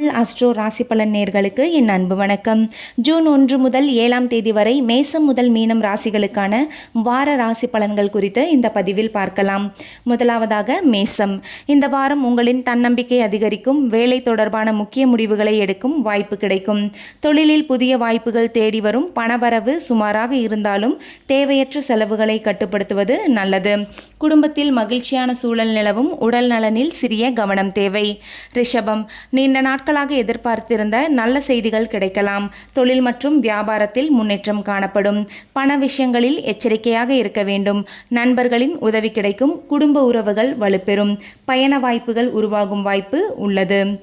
Astro ராசி பலன் நேர்களுக்கு என் அன்பு வணக்கம். ஜூன் 1 முதல் 7ஆம் தேதி வரை மேசம் முதல் மீனம் ராசிகளுக்கான வார ராசி பலன்கள் குறித்து இந்த பதிவில் பார்க்கலாம். முதலாவதாக மேசம். இந்த வாரம் உங்களின் தன்னம்பிக்கை அதிகரிக்கும். வேலை தொடர்பான முக்கிய முடிவுகளை எடுக்கும் வாய்ப்பு கிடைக்கும். தொழிலில் புதிய வாய்ப்புகள் தேடி வரும். பணவரவு சுமாராக இருந்தாலும் தேவையற்ற செலவுகளை கட்டுப்படுத்துவது நல்லது. குடும்பத்தில் மகிழ்ச்சியான சூழல் நிலவும். உடல் நலனில் சிறிய கவனம் தேவை. ரிஷபம். நீண்ட நாட்களாக எதிர்பார்த்திருந்த நல்ல செய்திகள் கிடைக்கலாம். தொழில் மற்றும் வியாபாரத்தில் முன்னேற்றம் காணப்படும். பண விஷயங்களில் எச்சரிக்கையாக இருக்க வேண்டும். நண்பர்களின் உதவி கிடைக்கும். குடும்ப உறவுகள் வலுப்பெறும். பயண வாய்ப்புகள் உருவாகும் வாய்ப்பு உள்ளது.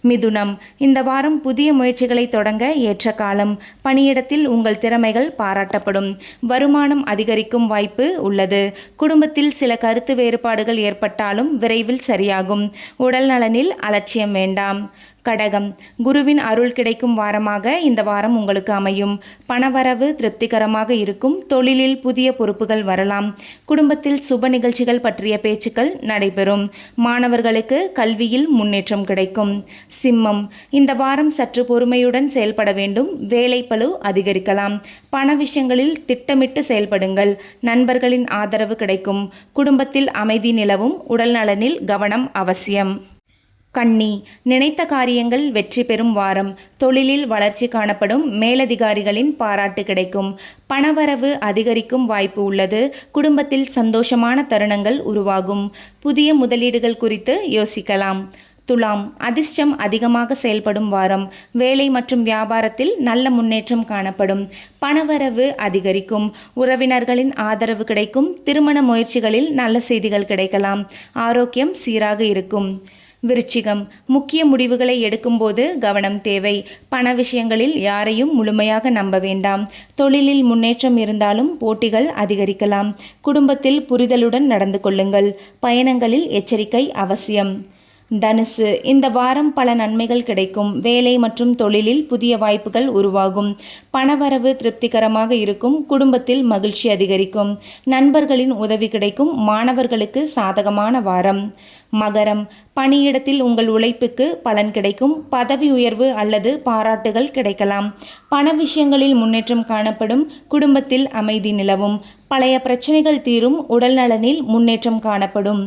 மிதுனம். இந்த வாரம் புதிய முயற்சிகளை தொடங்க ஏற்ற காலம். பணியிடத்தில் உங்கள் திறமைகள் பாராட்டப்படும். வருமானம் அதிகரிக்கும் வாய்ப்பு உள்ளது. குடும்பத்தில் சில கருத்து வேறுபாடுகள் ஏற்பட்டாலும் விரைவில் சரியாகும். உடல் நலனில் அலட்சியம் வேண்டாம். கடகம். குருவின் அருள் கிடைக்கும் வாரமாக இந்த வாரம் உங்களுக்கு அமையும். பணவரவு திருப்திகரமாக இருக்கும். தொழிலில் புதிய பொறுப்புகள் வரலாம். குடும்பத்தில் சுப நிகழ்ச்சிகள் பற்றிய பேச்சுக்கள் நடைபெறும். மாணவர்களுக்கு கல்வியில் முன்னேற்றம் கிடைக்கும். சிம்மம். இந்த வாரம் சற்று பொறுமையுடன் செயல்பட வேண்டும். வேலைப்பளு அதிகரிக்கலாம். பண விஷயங்களில் திட்டமிட்டு செயல்படுங்கள். நண்பர்களின் ஆதரவு கிடைக்கும். குடும்பத்தில் அமைதி நிலவும். உடல் நலனில் கவனம் அவசியம். கன்னி. நினைத்த காரியங்கள் வெற்றி பெறும் வாரம். தொழிலில் வளர்ச்சி காணப்படும். மேலதிகாரிகளின் பாராட்டு கிடைக்கும். பணவரவு அதிகரிக்கும் வாய்ப்பு உள்ளது. குடும்பத்தில் சந்தோஷமான தருணங்கள் உருவாகும். புதிய முதலீடுகள் குறித்து யோசிக்கலாம். துலாம். அதிர்ஷ்டம் அதிகமாக செயல்படும் வாரம். வேலை மற்றும் வியாபாரத்தில் நல்ல முன்னேற்றம் காணப்படும். பணவரவு அதிகரிக்கும். உறவினர்களின் ஆதரவு கிடைக்கும். திருமண முயற்சிகளில் நல்ல செய்திகள் கிடைக்கலாம். ஆரோக்கியம் சீராக இருக்கும். விருச்சிகம். முக்கிய முடிவுகளை எடுக்கும்போது கவனம் தேவை. பண விஷயங்களில் யாரையும் முழுமையாக நம்ப வேண்டாம். தொழிலில் முன்னேற்றம் இருந்தாலும் போட்டிகள் அதிகரிக்கலாம். குடும்பத்தில் புரிதலுடன் நடந்து கொள்ளுங்கள். பயணங்களில் எச்சரிக்கை அவசியம். தனுசு. இந்த வாரம் பல நன்மைகள் கிடைக்கும். வேலை மற்றும் தொழிலில் புதிய வாய்ப்புகள் உருவாகும். பணவரவு திருப்திகரமாக இருக்கும். குடும்பத்தில் மகிழ்ச்சி அதிகரிக்கும். நண்பர்களின் உதவி கிடைக்கும். மாணவர்களுக்கு சாதகமான வாரம். மகரம். பணியிடத்தில் உங்கள் உழைப்புக்கு பலன் கிடைக்கும். பதவி உயர்வு அல்லது பாராட்டுகள் கிடைக்கலாம். பண விஷயங்களில் முன்னேற்றம் காணப்படும். குடும்பத்தில் அமைதி நிலவும். பழைய பிரச்சனைகள் தீரும். உடல் நலனில் முன்னேற்றம் காணப்படும்.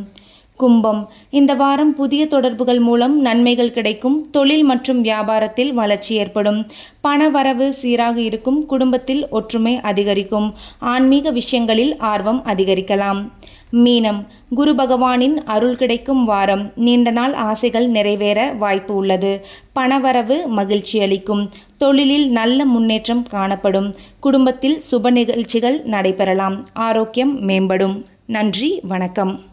கும்பம். இந்த வாரம் புதிய தொடர்புகள் மூலம் நன்மைகள் கிடைக்கும். தொழில் மற்றும் வியாபாரத்தில் வளர்ச்சி ஏற்படும். பண வரவு சீராக இருக்கும். குடும்பத்தில் ஒற்றுமை அதிகரிக்கும். ஆன்மீக விஷயங்களில் ஆர்வம் அதிகரிக்கலாம். மீனம். குரு பகவானின் அருள் கிடைக்கும் வாரம். நீண்ட நாள் ஆசைகள் நிறைவேற வாய்ப்பு உள்ளது. பணவரவு மகிழ்ச்சி அளிக்கும். தொழிலில் நல்ல முன்னேற்றம் காணப்படும். குடும்பத்தில் சுப நிகழ்ச்சிகள் நடைபெறலாம். ஆரோக்கியம் மேம்படும். நன்றி, வணக்கம்.